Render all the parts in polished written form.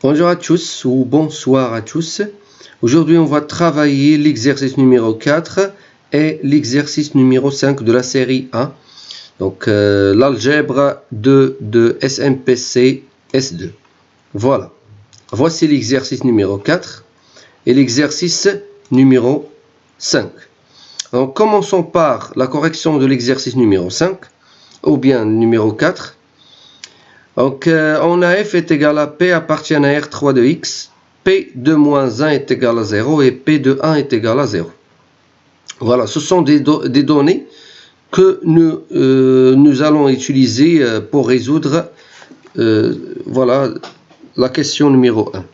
Bonjour à tous ou bonsoir à tous. Aujourd'hui, on va travailler l'exercice numéro 4 et l'exercice numéro 5 de la série A. Donc, l'algèbre de SMPC S2. Voilà. Voici l'exercice numéro 4 et l'exercice numéro 5. Donc, commençons par la correction de l'exercice numéro 5 ou bien numéro 4. Donc, on a f est égal à p appartient à R3 de x, p de moins 1 est égal à 0 et p de 1 est égal à 0. Voilà, ce sont des données que nous allons utiliser pour résoudre voilà, la question numéro 1.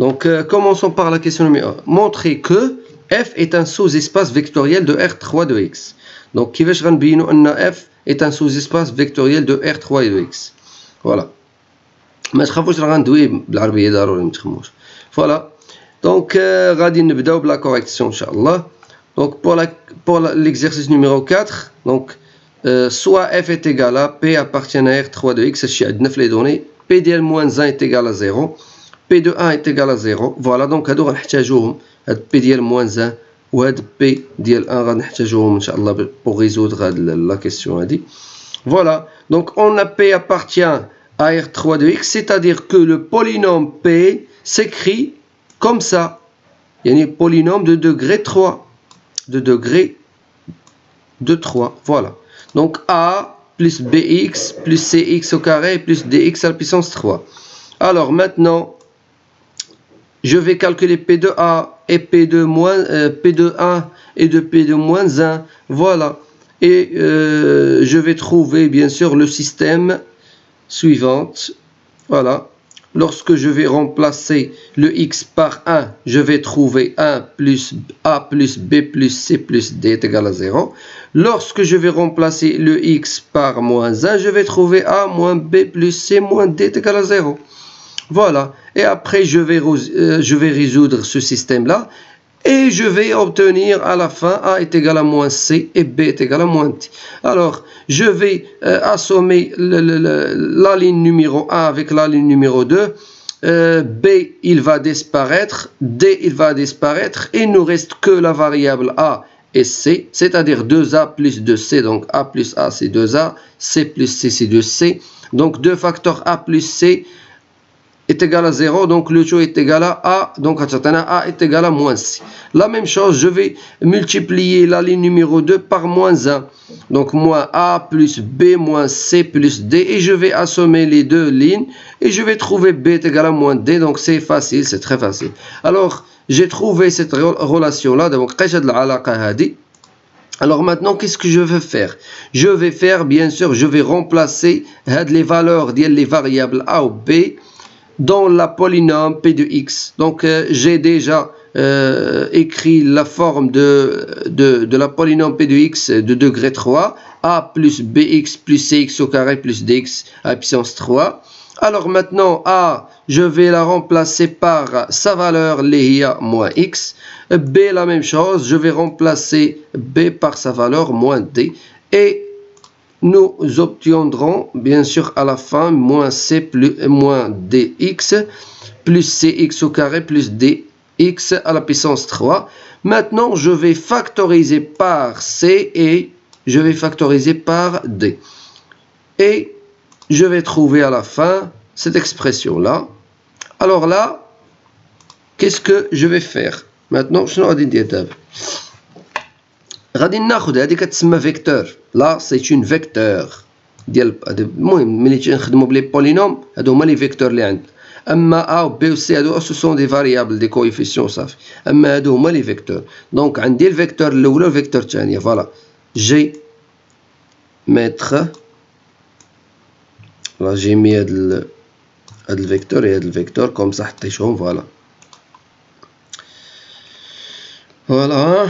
Donc, commençons par la question numéro 1. Montrer que f est un sous-espace vectoriel de R3 de x. Donc, كيفاش غنبينوا أن f est un sous-espace vectoriel de R3 de x. Voilà. ما تخافوش راه غندوي بالعربيه ضروري ما تخموش. Voilà. Donc غادي نبداو بلا correction ان شاء الله. Donc pour l'exercice numéro 4, donc soit f est égal à p appartient à R3 de x, هادشي عندنا في لي دوني. p ديال moins 1 est égal à 0, p de 1 est égal à 0. Voilà, donc هادو غنحتاجوهم, هاد p ديال moins 1 وهاد p ديال 1 غنحتاجوهم ان شاء الله pour résoudre هاد la question هادي. Voilà, donc on a p appartient à R3 de x, c'est-à-dire que le polynôme P s'écrit comme ça. Il y a un polynôme de degré 3. De degré de 3. Voilà. Donc A plus BX plus CX au carré plus DX à la puissance 3. Alors maintenant, je vais calculer P de A et P de 1 et de P de moins 1. Voilà. Et je vais trouver bien sûr le système suivante. Voilà. Lorsque je vais remplacer le x par 1, je vais trouver 1 plus a plus b plus c plus d est égal à 0. Lorsque je vais remplacer le x par moins 1, je vais trouver a moins b plus c moins d est égal à 0. Voilà. Et après, je vais résoudre ce système-là. Et je vais obtenir à la fin A est égal à moins C et B est égal à moins T. Alors, je vais assommer la ligne numéro 1 avec la ligne numéro 2. B, il va disparaître. D, il va disparaître. Et il ne nous reste que la variable A et C, c'est-à-dire 2A plus 2C. Donc, A plus A, c'est 2A. C plus C, c'est 2C. Donc, 2 facteurs A plus C est égal à 0, donc le tout est égal à A, donc A est égal à moins C. La même chose, je vais multiplier la ligne numéro 2 par moins 1. Donc moins A plus B moins C plus D, et je vais assommer les deux lignes, et je vais trouver B est égal à moins D, donc c'est facile, c'est très facile. Alors, j'ai trouvé cette relation-là, donc alors maintenant, qu'est-ce que je vais faire? Je vais faire, bien sûr, je vais remplacer les valeurs des variables A ou B, dans la polynôme P de x. Donc, j'ai déjà écrit la forme de la polynôme P de x de degré 3. A plus bx plus cx au carré plus dx à la puissance 3. Alors maintenant, A, je vais la remplacer par sa valeur, l'IA moins x. B, la même chose, je vais remplacer B par sa valeur, moins d. Et nous obtiendrons bien sûr à la fin moins c plus moins dx plus cx au carré plus dx à la puissance 3. Maintenant, je vais factoriser par c et je vais factoriser par d. Et je vais trouver à la fin cette expression-là. Alors là, qu'est-ce que je vais faire? Maintenant, je vais dire غادي ناخذ هذه كتسمى فيكتور. لا سي اون فيكتور ديال المهم ملي تنخدموا بلي بولينوم هادو هما لي فيكتور اللي عندنا. اما ا و بي و سي هادو سو سون دي فاريابل دي كويفيسيون صافي. اما هادو هما لي فيكتور. دونك عندي الفيكتور الاولى والفيكتور الثانيه. فوالا جي ميتر لا جي مي هاد الفيكتور et هاد الفيكتور كوم صح حطيتهم. فوالا فوالا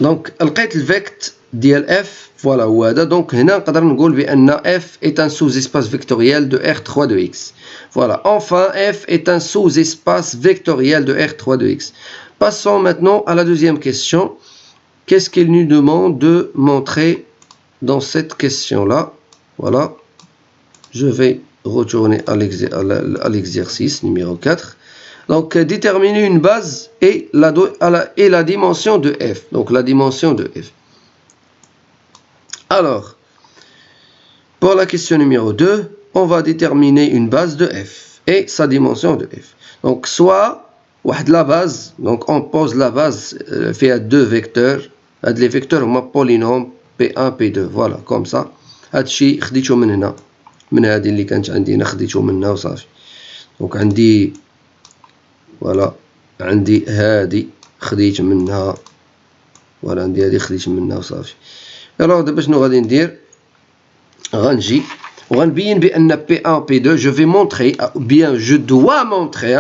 دونك لقيت الفيكت ديال اف. فوالا هو هذا. دونك هنا نقدر نقول بان اف est un sous-espace vectoriel de R3 de x. Voilà, enfin f est un sous-espace vectoriel de R3 de x. Passons maintenant à la deuxième question. Qu'est-ce qu'il nous demande de montrer dans cette question là? Voilà, je vais retourner à l'exercice numéro 4. Donc, déterminer une base et la dimension de f. Donc, la dimension de f. Alors, pour la question numéro 2, on va déterminer une base de f et sa dimension de f. Donc, soit la base, donc on pose la base fait deux vecteurs. Les vecteurs هما polynôme P1 P2. Voilà, comme ça. هادشي خديتو من هنا. من هذه اللي كانت عندي هنا خديتو منها وصافي. دونك عندي فوالا عندي هادي خديت منها. فوالا عندي هادي خديت منها وصافي. الوغ دابا شنو غادي ندير؟ غنجي وغنبين بأن P1 P2 je vais montrer ou bien je dois montrer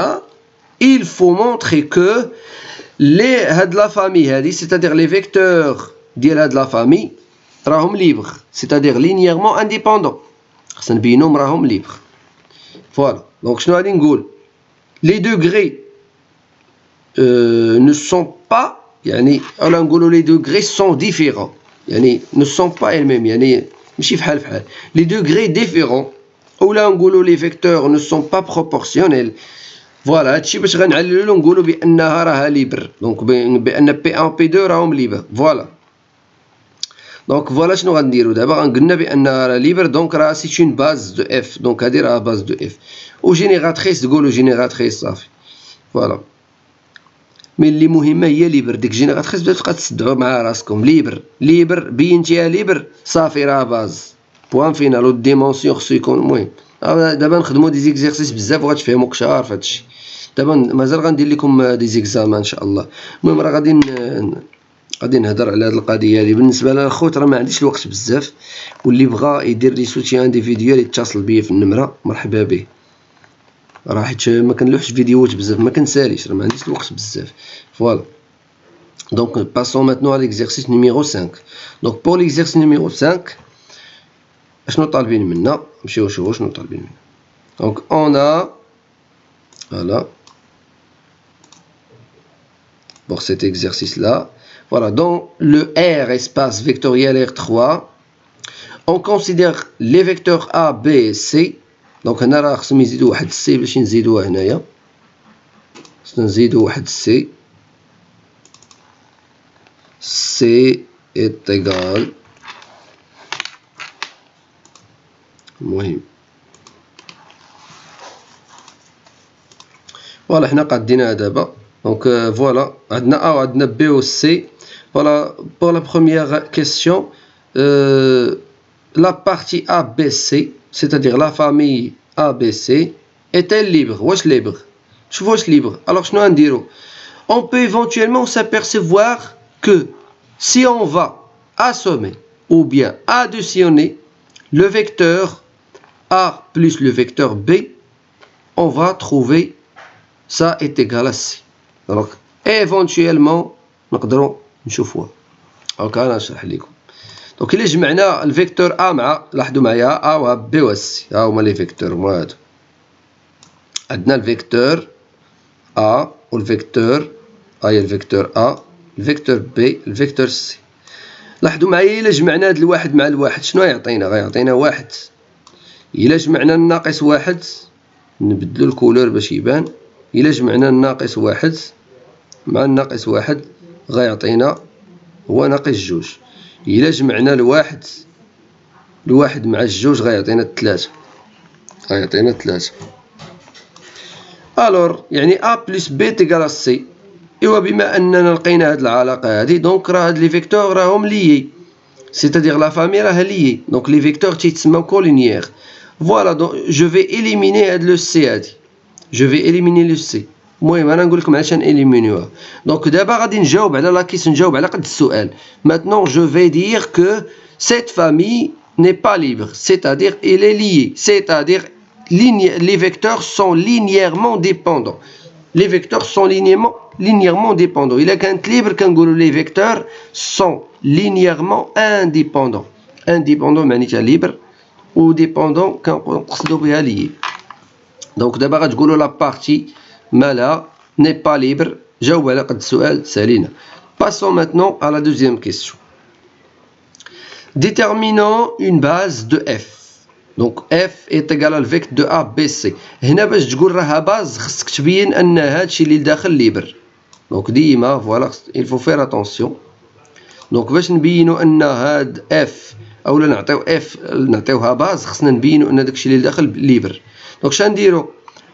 il faut montrer que هاد la famille هادي c'est-à-dire les vecteurs ديال هاد la famille راهم libres c'est-à-dire linéairement indépendants. خصنا نبينهم راهم libres. Voilà. Donc شنو غادي نقول؟ Les degrés ne sont pas يعني ولا نقولوا les degrés sont différents يعني ne sont pas elles-mêmes يعني ماشي فحال فحال. Les degrés différents ولا نقولوا les vecteurs ne sont pas proportionnels. فوالا هادشي باش غنعللو نقولوا بانها راها ليبر. دونك بان P1 P2 راهم ليبر. فوالا. دونك فوالا شنو غنديرو دابا؟ غنقلنا بانها راه ليبر دونك راه سي اون باز دو اف. دونك هادي راه باز دو اف. و جينيراتريس تقولوا جينيراتريس صافي. فوالا. مي اللي مهمه هي ليبر. ديك جينيراتريس تبقى تصدعوا مع راسكم. ليبر بينتيها ليبر صافي راه باز. بوان فينال. و ديمونسيون خصو يكون المهم. دابا نخدمو دي زيكزيرسيس بزاف وغتفهمو كثار في هادشي. دابا مازال غندير لكم دي زيكزامان ان شاء الله. المهم راه غادي نهضر على هاد القضيه هادي. بالنسبه للخوت راه ما عنديش الوقت بزاف واللي بغى يدير لي سوتيان انديفيديوال يتصل بيا في النمره مرحبا به. راه حيت ما كنلوحش فيديوهات بزاف ما كنساليش راه ما عنديش الوقت بزاف. فوالا. دونك باسون ماتنو على l'exercice numéro 5. دونك بور l'exercice numéro 5 اشنو طالبين منا؟ نمشيو نشوفو شنو طالبين منا. دونك اون ا voilà pour cet exercice là. Voilà, dans le R espace vectoriel R3 on considère les vecteurs A, B et C. donc هنا راه خصهم يزيدوا واحد C باش نزيدوها هنايا. خصنا نزيدوا واحد C. C est égal المهم فوالا حنا قادينها دابا. دونك فوالا عندنا A وعندنا B و C. Voilà, pour la première question, la partie ABC, c'est-à-dire la famille ABC, est-elle libre? Wesh libre? Je vois libre. Alors, je nous dire, on peut éventuellement s'apercevoir que si on va assommer ou bien additionner le vecteur A plus le vecteur B, on va trouver ça est égal à C. Donc, éventuellement, نقدروا نشوفوها. هاكا انا نشرح لكم. دونك الا جمعنا الفيكتور ا مع لاحظوا معايا ا و بي و سي ها هما لي فيكتور هما هادو. عندنا الفيكتور ا والفيكتور هي الفيكتور ا الفيكتور بي الفيكتور سي. لاحظوا معايا الا جمعنا هاد الواحد مع الواحد شنو غيعطينا؟ غيعطينا واحد. الا جمعنا الناقص واحد نبدلو الكولور باش يبان. الا جمعنا الناقص واحد مع الناقص واحد غيعطينا هو ناقص جوج. إلا جمعنا الواحد مع الجوج غيعطينا الثلاثة. الور يعني A بلس B تيكال C. إوا بما أننا لقينا هاد العلاقة هادي دونك راه هاد لي فيكتور راهم ليي سيتادير لا فامي راها ليي. دونك لي فيكتور تيتسماو كولينيير. فوالا دونك جو في إليميني هاد لو سي هادي. جو في إليميني لو سي. المهم انا نقول لكم علاش ناليمينيوها. دونك دابا غادي نجاوب على لا كيسيون نجاوب على قد السؤال. Maintenant je vais dire que cette famille n'est pas libre, c'est-à-dire elle est liée, c'est-à-dire les vecteurs sont linéairement dépendants. Les vecteurs sont linéairement dépendants. إلا كانت libre كنقولوا les vecteurs sont linéairement indépendants. Indépendant معناتها libre و dépendant كنقصدوا بها lié. دونك دابا غتقولوا لا بارتي مالها n'est pas libre. جاوب على قد السؤال سالينا. Passons maintenant à la deuxième question. Déterminons une base de f. Donc F est égal à le vecteur de ABC. هنا باش تقول راها باز خصك تبين ان هادشي اللي داخل ليبر. Donc ديما voilà il faut faire attention. Donc باش نبينوا ان هاد F اولا نعطيو F نعطيوها باز خصنا نبينوا ان داكشي اللي داخل ليبر. Donc شنو نديروا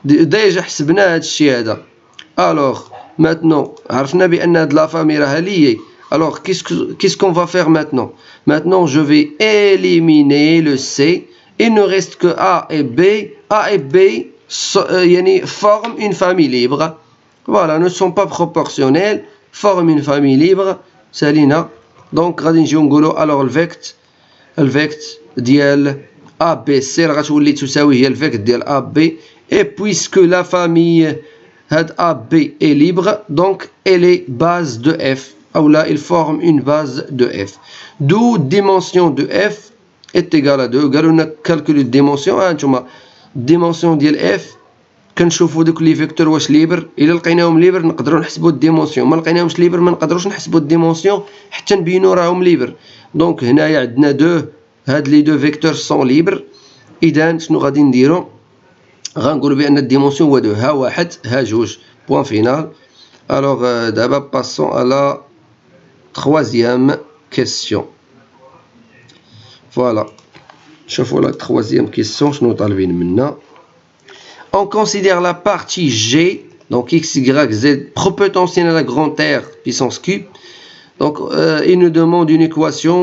ديجا حسبنا هادشي هذا. Alors maintenant عرفنا بان هاد لا فامي راها ليي. Alors qu'est-ce qu'on va faire maintenant? Maintenant je vais éliminer le C. Il ne reste que A et B. A et B forment une famille libre. Voilà, ne sont pas proportionnels, forment une famille libre. Salina. Donc, غادي نجيو نقولوا alors le vecteur ديال ABC غتولي تساوي هي الفيكت ديال AB. Et puisque la famille had AB est libre, donc elle est base de F. Ou là, il forme une base de F. D'où dimension de F est égale à 2. قالوا لنا calcul de dimension. هانتوما dimension ديال F كنشوفوا دوك لي فيكتور واش ليبر. الا لقيناهم ليبر نقدروا نحسبوا الديمونسيون. ما لقيناهمش ليبر ما نقدروش نحسبوا الديمونسيون حتى نبينوا راهم ليبر. دونك هنايا عندنا هاد لي دو فيكتور سون ليبر. اذا شنو غادي نديروا؟ غنقولوا بان الديمونسيون هو 2. ها واحد ها جوج. بوان فينال. الوغ دابا باسون على troisième question. Voilà. شوفوا la troisième question شنو طالبين منا. On considère la partie G, donc x, y, z, propotentielle à la grande R puissance Q. Donc, il nous demande une équation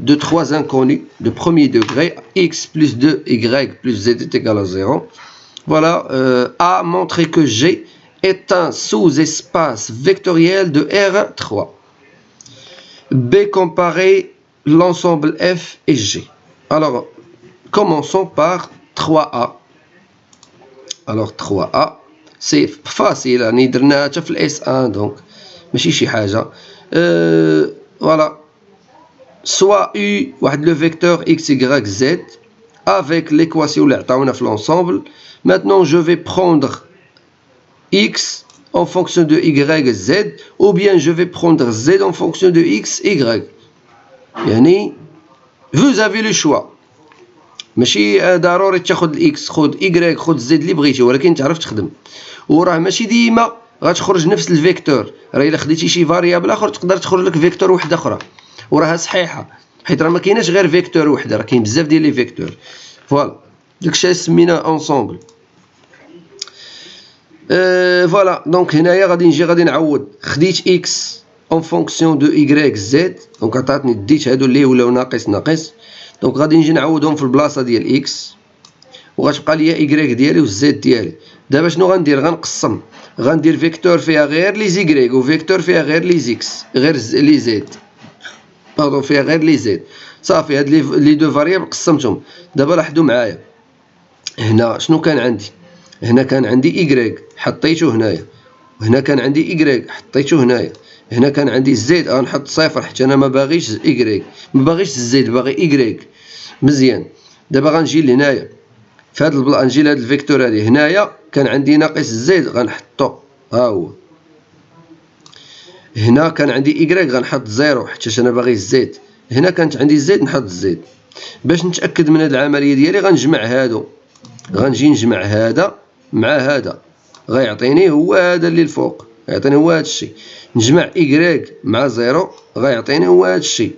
de 3 inconnus de premier degré. X plus 2, y plus z est égal à 0. Voilà, A montrer que G est un sous-espace vectoriel de R3. B comparer l'ensemble F et G. Alors, commençons par 3A. Alors 3A, c'est facile, on y درناها حتى في الاس 1 donc ماشي شي حاجة. Voilà. Soit U واحد le vecteur x, y, z avec l'équation اللي عطاونا في l'ensemble. Maintenant je vais prendre x en fonction de y, z ou bien je vais prendre z en fonction de x, y. يعني vous avez le choix. ماشي ضروري تاخذ الاكس، خذ اي خذ زد اللي بغيتي، ولكن تعرف تخدم. وراه ماشي ديما غتخرج نفس الفيكتور، راه الا خديتي شي فاريابل اخر تقدر تخرج لك فيكتور واحده اخرى وراها صحيحه، حيت راه ما كايناش غير فيكتور وحده، راه كاين بزاف ديال لي فيكتور. فوالا داكشي سمينا اونسومبل. فوالا دونك هنايا غادي نعوض. خديت اكس اون فونكسيون دو اي زد، دونك عطاتني ديت هادو اللي ولاو ناقص. دونك غادي نجي نعوضهم في البلاصه ديال اكس وغتبقى ليا اي ديالي والزد ديالي. دابا شنو غندير؟ غنقسم، غندير فيكتور فيها غير لي زيكريك وفيكتور فيها غير لي زيكس، غير لي زد، باردون فيها غير لي زد. صافي هاد لي دو فاريابل قسمتهم. دابا لاحظوا معايا هنا شنو كان عندي. هنا كان عندي اي حطيته هنايا، وهنا كان عندي اي حطيته هنايا، هنا كان عندي زد غنحط صفر حيت انا ما باغيش اي، ما باغيش زد، باغي اي. مزيان. دابا غنجي لهنايا في هاد البلاصه، نجي لهاد الفيكتور هادي. هنايا كان عندي ناقص زد غنحطو، ها هو. هنا كان عندي اي غنحط زيرو حيت انا باغي زد. هنا كانت عندي زد نحط زد. باش نتاكد من هاد العمليه ديالي غنجمع هادو، غنجي نجمع هذا مع هذا، غيعطيني هو هذا اللي الفوق، غيعطيني هو هذا الشيء. نجمع اي مع زيرو غيعطيني هو هذا الشيء.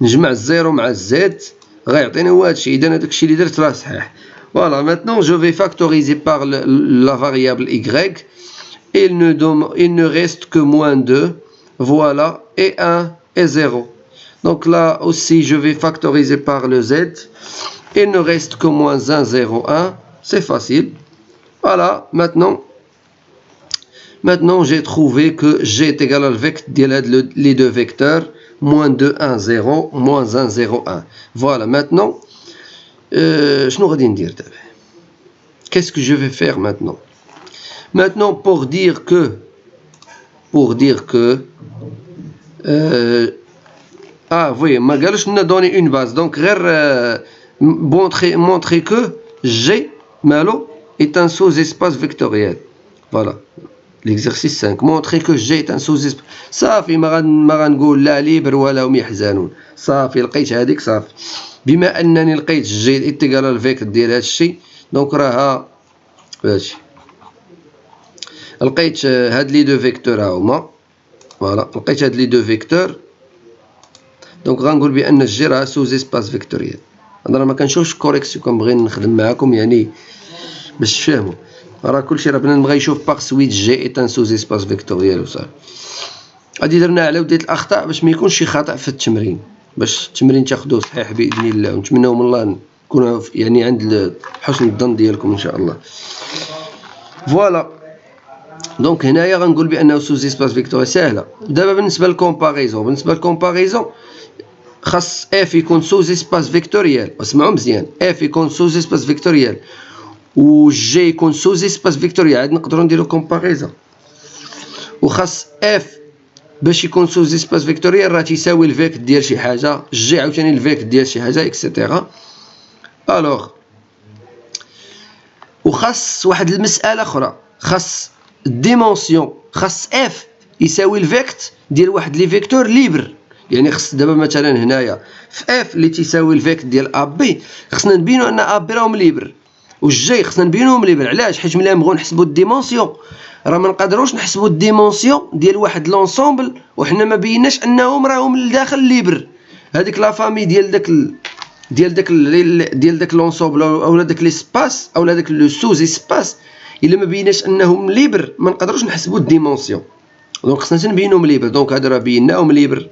نجمع الزيرو مع الزد غيعطيني هو هذا الشيء. اذا هذاك الشيء اللي درت راه صحيح. Voilà, maintenant je vais factoriser par la variable y. Il ne reste que moins 2, voilà, et 1 et 0. Donc là aussi je vais factoriser par le z. Il ne reste que moins 1, 0, 1. C'est facile. Voilà, maintenant j'ai trouvé que g est égal à le vecteur les deux vecteurs, moins 2, 1, 0, moins 1, 0, 1. Voilà, maintenant, qu'est-ce que je vais faire maintenant? Maintenant, pour dire que ah oui, ma galoche nous a donné une base, donc montrer que G malo est un sous-espace vectoriel. Voilà, l'exercice 5. Montrer que G est un sous-espace. صافي ما غنقول لا ليبر ولا هم يحزنون. صافي لقيت هذيك صافي. بما انني لقيت جي انتيغال الفيكتور ديال هذا الشيء، دونك راها هادشي لقيت هاد لي دو فيكتور ها هما، فوالا لقيت هاد لي دو فيكتور، دونك غنقول بان الجي راه سوز اسباس فيكتوريال. انا راه ما كنشوفش كوريكسيون، كنبغي نخدم معاكم يعني باش تفهموا، راه كلشي راه بنادم بغا يشوف باغ سويت جي ايت ان سوز اسباس فيكتوريال وصافي. هادي درناها على ودية الاخطاء باش ما يكونش شي خطا في التمرين، باش التمرين تاخذوه صحيح باذن الله، ونتمنوا من الله نكونوا يعني عند حسن الظن ديالكم ان شاء الله. فوالا دونك هنايا غنقول بانه سوز اسباس فيكتوريال ساهله. دابا بالنسبه للكومباريزون، خاص اف يكون سوز اسباس فيكتوريال، اسمعوا مزيان، اف يكون سوز اسباس فيكتوريال و جي يكون سوز اسباس فيكتوريال، عاد نقدروا نديروا كومباريزون. وخاص اف باش يكون سوز اسباس فيكتوريال راه تيساوي الفيكت ديال شي حاجه، جي عاوتاني الفيكت ديال شي حاجه اكسيتيرا. الوغ وخاص واحد المساله اخرى، خاص الديمونسيون، خاص اف يساوي الفيكت ديال واحد لي فيكتور ليبر. يعني خص دابا مثلا هنايا في اف اللي تيساوي الفيكت ديال ا بي، خصنا نبينوا ان ا بي راهم ليبر، والجي خصنا نبينوهم ليبر. علاش؟ حيت ملي نبغيو نحسبوا الديمونسيون راه ما نقدروش نحسبوا الديمونسيون ديال واحد لونسومبل وحنا ما بيناش انهم راهم لداخل ليبر. هذيك لا فامي ديال داك لونسومبل اولا داك ليسباس اولا داك لو سوز اسباس، الا ما بيناش انهم ليبر ما نقدروش نحسبوا الديمونسيون. دونك خصنا نبينوهم ليبر. دونك هادو راه بيناهم ليبر،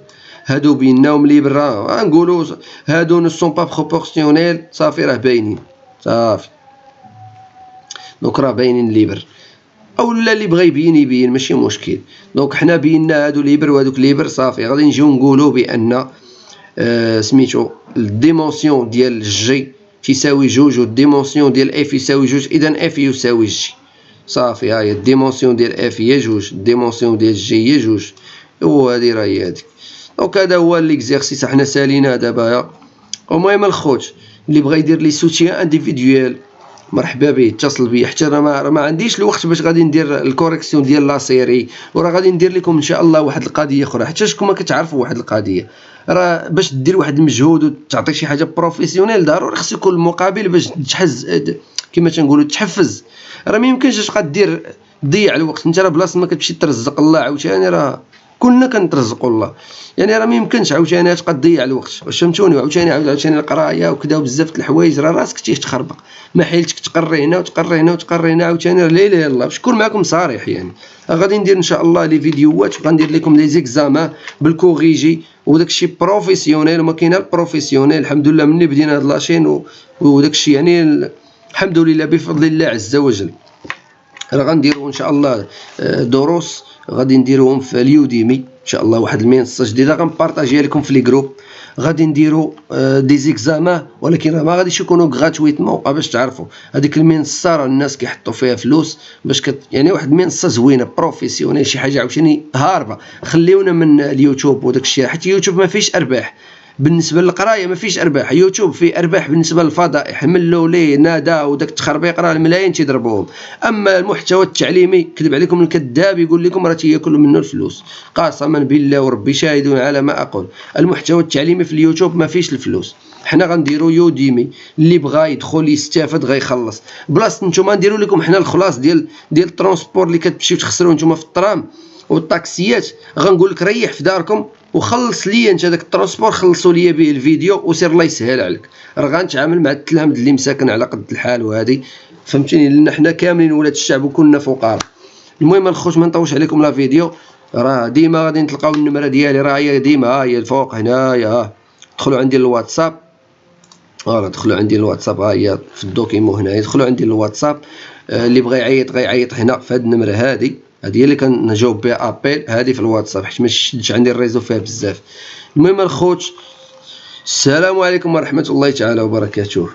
هادو بيناهم ليبر، راه نقولوا هادو نو سون با بروبورسيونيل، صافي راه باينين صافي. دونك راه باينين ليبر، اولا اللي بغى يبين ماشي مشكل. دونك حنا بينا هادو ليبر وهادوك ليبر، صافي غادي نجيو نقولوا بان سميتو الديمونسيون ديال جي تساوي جوج والديمونسيون ديال اف يساوي جوج، اذا اف يساوي جي، صافي. ها هي الديمونسيون ديال اف هي جوج، الديمونسيون ديال جي هي جوج، وهادي راه هي هاديك. دونك هذا هو ليكزيرسيس حنا ساليناه دابا. المهم الخوت اللي بغى يدير لي سوتيان انديفيديوال مرحبا به، اتصل بيا، حتى انا ما عنديش الوقت باش غادي ندير الكوريكسيون ديال لا سيري، وراه غادي ندير لكم ان شاء الله واحد القضيه اخرى، حتى شكون ما كتعرفوا واحد القضيه، راه باش دير واحد المجهود وتعطي شي حاجه بروفيسيونيل ضروري خص يكون المقابل باش تحز كما تنقولوا تحفز. راه ما يمكنش تبقى دير تضيع الوقت، انت راه بلاصه ما كتمشي ترزق الله عاوتاني، راه كلنا كنترزقوا الله، يعني راه ما يمكنش عاوتاني تبقى تضيع الوقت، واش فهمتوني؟ عاوتاني القرايه وكذا وبزاف د الحوايج راه راسك تيتخربق، ما حيلتك تقري هنا وتقري هنا وتقري هنا عاوتاني، لا اله الا الله. باش نكون معكم صريح يعني غادي ندير ان شاء الله لي فيديوهات وغندير لكم لي زيكزامان بالكوريجي وداكشي بروفيسيونيل، وما كاين البروفيسيونيل الحمد لله مني بدينا هاد لاشين وداكشي يعني الحمد لله بفضل الله عز وجل. راه غنديروا ان شاء الله دروس غادي نديروهم في اليوديمي ان شاء الله، واحد المنصه جديده غنبارطاجيها لكم في لي جروب. غادي نديروا دي زيكزامان، ولكن راه ما غاديش يكونوا غراتويتمون باش تعرفوا. هذيك المنصه راه الناس كيحطوا فيها فلوس باش يعني واحد المنصه زوينه بروفيسيونيل، شي حاجه عاوتاني هاربه. خليونا من اليوتيوب وداك الشيء، حيت اليوتيوب ما فيهش ارباح بالنسبه للقرايه، ما فيش ارباح. يوتيوب فيه ارباح بالنسبه للفضائح، ملوا ليه نادا وداك التخربيق راه الملايين تيضربوهم. اما المحتوى التعليمي كذب عليكم الكذاب يقول لكم راه تياكلوا منه الفلوس، قسما بالله وربي شاهدون على ما اقول. المحتوى التعليمي في اليوتيوب ما فيش الفلوس. حنا غنديروا يوديمي، اللي بغى يدخل يستافد غيخلص. بلاصه نتوما نديروا لكم حنا الخلاص ديال الترونسبور اللي كتمشيو تخسروا نتوما في الطرام والطاكسيات. غنقول لك ريح في داركم وخلص ليا انت داك الترونسبور، خلصوا ليا به الفيديو وسير الله يسهل عليك. راه غنتعامل مع التلامذ اللي مساكن على قد الحال، وهذه فهمتيني، لان حنا كاملين ولاد الشعب وكلنا فقراء. المهم الخوت ما نطولش عليكم لا فيديو، راه ديما غادي تلقاو النمره ديالي، راه هي ديما ها هي الفوق هنايا. دخلوا عندي الواتساب، فوالا دخلوا عندي الواتساب، ها هي في الدوكيمون هنايا، دخلوا عندي الواتساب. اللي بغى يعيط غيعيط هنا في هذه النمره، هذه هي اللي كنجاوب بها ابيل، هذه في الواتساب حيت ما شدش عندي الريزو فيها بزاف. المهم الخوت السلام عليكم ورحمه الله تعالى وبركاته.